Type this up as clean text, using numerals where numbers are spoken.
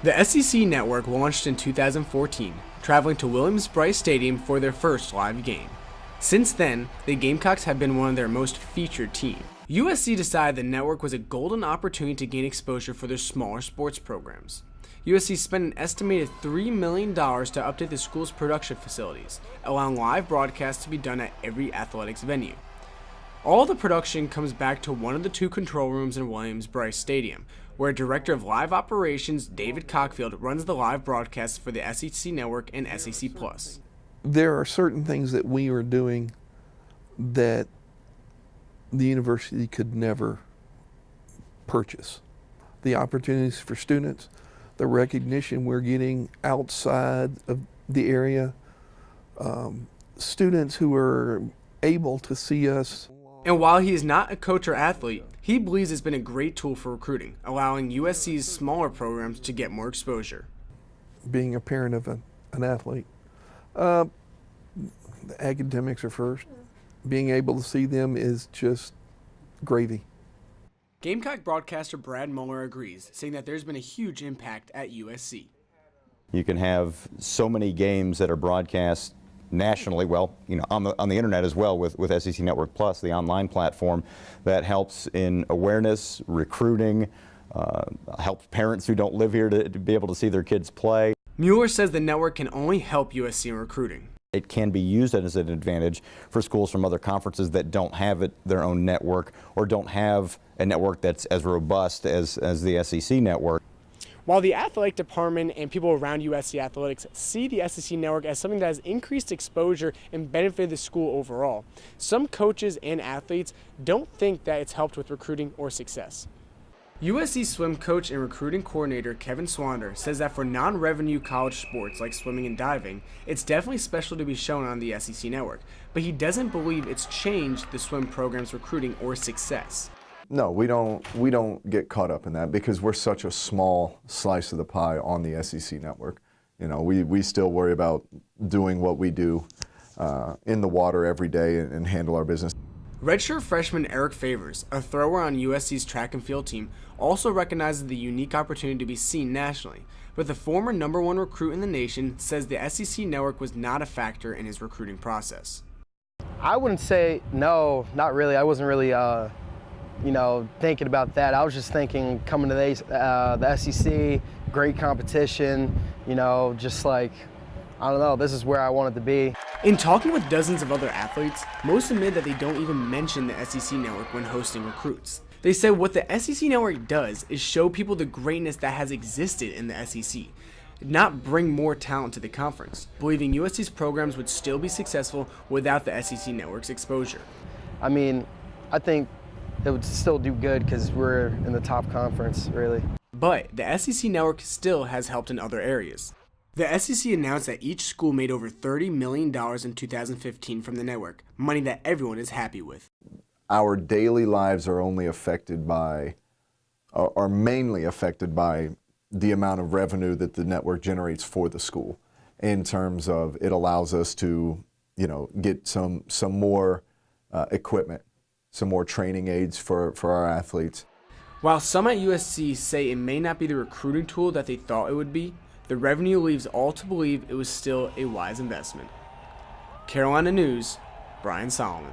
The SEC Network launched in 2014, traveling to Williams-Brice Stadium for their first live game. Since then, the Gamecocks have been one of their most featured teams. USC decided the network was a golden opportunity to gain exposure for their smaller sports programs. USC spent an estimated $3 million to update the school's production facilities, allowing live broadcasts to be done at every athletics venue. All the production comes back to one of the two control rooms in Williams-Brice Stadium, where Director of Live Operations David Cockfield runs the live broadcasts for the SEC Network and SEC Plus. There are certain things that we are doing that the university could never purchase. The opportunities for students, the recognition we're getting outside of the area, students who are able to see us. And while he is not a coach or athlete, he believes it's been a great tool for recruiting, allowing USC's smaller programs to get more exposure. Being a parent of an athlete, the academics are first. Being able to see them is just gravy. Gamecock broadcaster Brad Muller agrees, saying that there's been a huge impact at USC. You can have so many games that are broadcast nationally, well, on the internet as well with SEC Network Plus, the online platform that helps in awareness, recruiting, helps parents who don't live here to be able to see their kids play. Mueller says the network can only help USC in recruiting. It can be used as an advantage for schools from other conferences that don't have their own network or don't have a network that's as robust as the SEC network. While the athletic department and people around USC Athletics see the SEC Network as something that has increased exposure and benefited the school overall, some coaches and athletes don't think that it's helped with recruiting or success. USC swim coach and recruiting coordinator Kevin Swander says that for non-revenue college sports like swimming and diving, it's definitely special to be shown on the SEC Network, but he doesn't believe it's changed the swim program's recruiting or success. No, we don't get caught up in that because we're such a small slice of the pie on the SEC Network. We still worry about doing what we do in the water every day and handle our business. Redshirt freshman Eric Favors, a thrower on USC's track and field team, also recognizes the unique opportunity to be seen nationally, but the former #1 recruit in the nation says the SEC Network was not a factor in his recruiting process. I wouldn't say, no, not really. I wasn't really thinking about that. I was just thinking coming to the SEC, great competition, just like, I don't know, this is where I wanted to be. In talking with dozens of other athletes, most admit that they don't even mention the SEC Network when hosting recruits. They said what the SEC Network does is show people the greatness that has existed in the SEC, not bring more talent to the conference, believing USC's programs would still be successful without the SEC Network's exposure. I mean, I think it would still do good because we're in the top conference, really. But the SEC Network still has helped in other areas. The SEC announced that each school made over $30 million in 2015 from the network, money that everyone is happy with. Our daily lives are mainly affected by the amount of revenue that the network generates for the school. In terms of it allows us to, get some more equipment, some more training aids for our athletes. While some at USC say it may not be the recruiting tool that they thought it would be, the revenue leaves all to believe it was still a wise investment. Carolina News, Brian Solomon.